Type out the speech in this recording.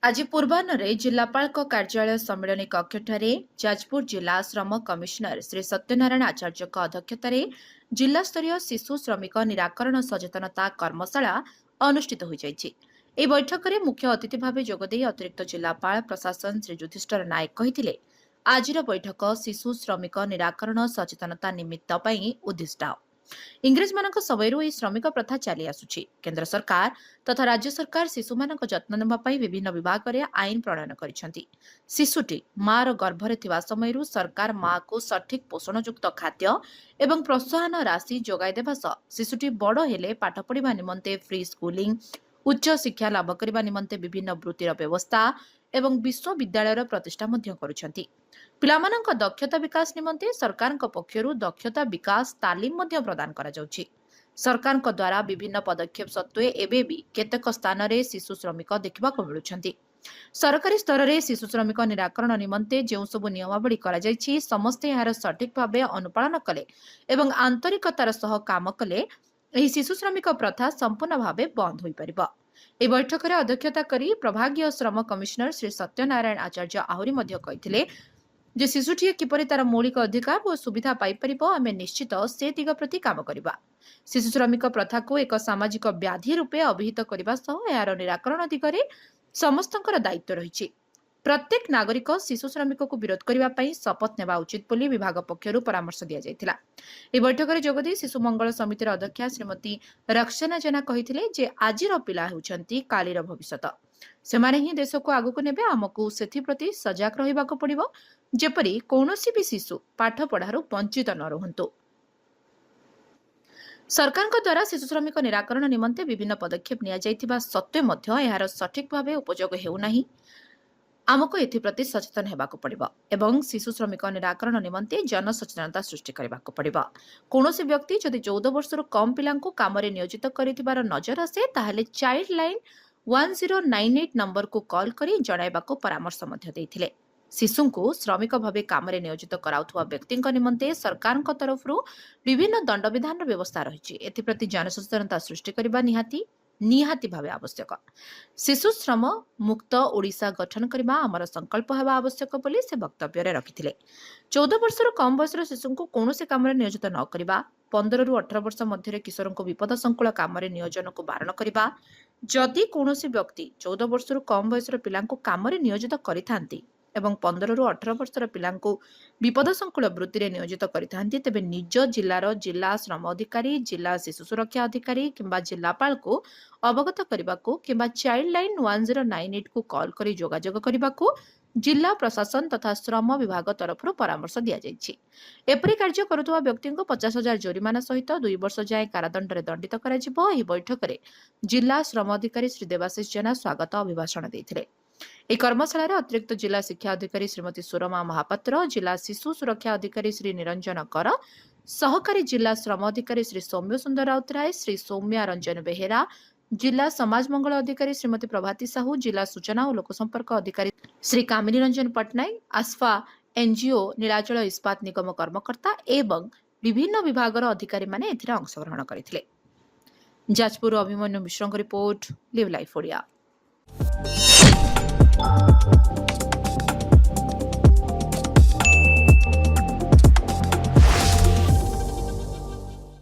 आज पूर्वाह्न जिलापाल कार्यालय सम्मेलन कक्ष जाजपुर जिला श्रम कमिशनर श्री सत्यनारायण आचार्य अध्यक्षतार जिलास्तरीय शिशु श्रमिक निराकरण सचेतनता कर्मशाला अनुष्ठित हो बैठक में मुख्य अतिथि भाव जोगदे अतिरिक्त जिलापाल प्रशासन श्री युधिष्ठिर नायक कही आज बैठक शिशु श्रमिक निराकरण सचेतनता निमित्त उद्दिष्ट इंग्रेज मान समय श्रमिक प्रथा चली आसुछि। केंद्र सरकार तथा राज्य सरकार शिशु मान जत्न नेबाई विभिन्न विभाग में आईन प्रणयन करिसेंति। शिशुटी मार गर्भरे थिबा समयरु सरकार माँ को सठिक पोषणयुक्त खाद्य एवं प्रोत्साहन राशि जोगाई देबा सह शिशुटी बड़ हेले पाठ पढ़िबा निमंते फ्री स्कूलिंग उच्च शिक्षा लाभ करने निमंते विभिन्न वृत्तिर व्यवस्था एवं विश्वविद्यालय प्रतिष्ठा मध्य करुछंती। पिलामानंक दक्षता विकास निमंते सरकार पक्षरु दक्षता विकास तालीम मध्य प्रदान करा जाउछि। सरकार द्वारा विभिन्न पदक्षेप सत्वे एबे भी केतेक स्थान रे शिशु श्रमिक देखिबाको मिलुछंती। सरकारी स्तर रे शिशु श्रमिक निराकरण निमंते जेउ सब नियमावली करा जाइछि समस्त यार सठिक भाबे अनुपालन कले एवं आंतरिकतार सह काम कले एही शिशु श्रमिक प्रथा संपूर्ण भावे बंद होई परिबा। ए बैठक में अध्यक्षता करी प्रभागीय श्रम कमिशनर श्री सत्यनारायण आचार्य आहरी मध्य कहिथिले जे शिशुटी किपरि तार मौलिक अधिकार और सुविधा पाई परिबो आमे निश्चित से दिग प्रति काम करिबा। शिशु श्रमिक प्रथा को एक सामाजिक व्याधि रूपे अभिहित करबा सह यार निराकरण दिगरे समस्तंकर दायित्व रहिछि। प्रत्येक नागरिक शिशु श्रमिक को विरोध करने शपथ नेबा उचित बोली विभाग पक्षरु परामर्श दिया जायतिला। ए बैठक में जोगदे शिशु मंगल समितिर अध्यक्षा श्रीमती रक्षना जेना कहिथिले जे आजिर पिला हेउचंती कालीर भविष्यत। सेमाने ही देश को आगु नेबे आमकु सेथि प्रति सजग रहिबाको पड़िबो जेपरि कौनसी भी शिशु पाठ पढ़ारु वंचित न रहंतु। सरकार द्वारा शिशु श्रमिक निराकरण निमंते विभिन्न पदक्षेप निया जायतिबा सत्वे मध्य यार सठिक भावे उपयोग हेउ नाही। आमको एप्रति सचेतन होगाक पड़िबो एवं शिशु श्रमिक निराकरण निमंते जन सचेतनता सृष्टि करबाक पड़िबो। कौनसी व्यक्ति जदि 14 वर्षर कम पिलांको कामरे नियोजित करिथिबार नजर आसे ताहेले चाइल्ड लाइन 1098 नंबर को कॉल करी जणाइबाको परामर्श मध्य देइथिले। शिशु को श्रमिक भावे कामरे नियोजित कराउथुवा व्यक्तिंक निमंते सरकार तरफरु विभिन्न दंड विधान व्यवस्था रहिछि। एप्रति जन सचेतनता सृष्टि करबा निहाती भावे आवश्यक। शिशु श्रम मुक्त ओडिशा गठन करबा हमर संकल्प हेबा आवश्यक बोली से वक्तव्य रे रखिथिले। 14 वर्षर कम बयसर शिशु को कौनसी कामरे नियोजित न करबा, 15 रु 18 वर्ष मध्य किशोर को विपद संकुल कामरे नियोजन को बारण करबा, जदि कौनसी व्यक्ति 14 वर्षर कम बयसर पिला कामरे नियोजित करिथांती एवं 15 रु 18 वर्षर पिला विपद संकुल वृत्ति रे नियोजित करिथांती तेबे निज जिल्लार जिला श्रम अधिकारी, जिला शिशु सुरक्षा अधिकारी किंबा जिलापाल को अवगत करबाको किंबा चाइल्ड लाइन 1098 को कॉल करी जोगाजोग करबाको जिला प्रशासन तथा श्रम विभाग तरफ परामर्श दिया जायछि। एपरि कार्य करुवा व्यक्ति को 50,000 जोरिमाना सहित 2 वर्ष जाए कारादंड रे दंडित कराजिबो। एही बैठक रे जिला श्रम अधिकारी श्री देवाशीष जेना स्वागत अभिभाषण देथिले। ए कर्मशाला अतिरिक्त जिला शिक्षा अधिकारी श्रीमती सुरमा महापात्र, जिला शिशु सुरक्षा अधिकारी श्री निरंजन कर, सहकारी जिला श्रम अधिकारी श्री सौम्य सुंदर राउतराय, श्री सौम्या रंजन बेहेरा, जिला समाज मंगल अधिकारी श्रीमती प्रभाती साहू, जिला सूचना और लोकसंपर्क अधिकारी श्री कामिनी रंजन पटनायक, आस्फा एनजीओ नीलाचल इस्पात निगम कर्मकर्ता एवं विभिन्न विभागर अधिकारी माने एथिरे अंशग्रहण करथिले। जाजपुर अभिमन्यु मिश्रଙ୍କ रिपोर्ट, लिव लाइफ ओडिया।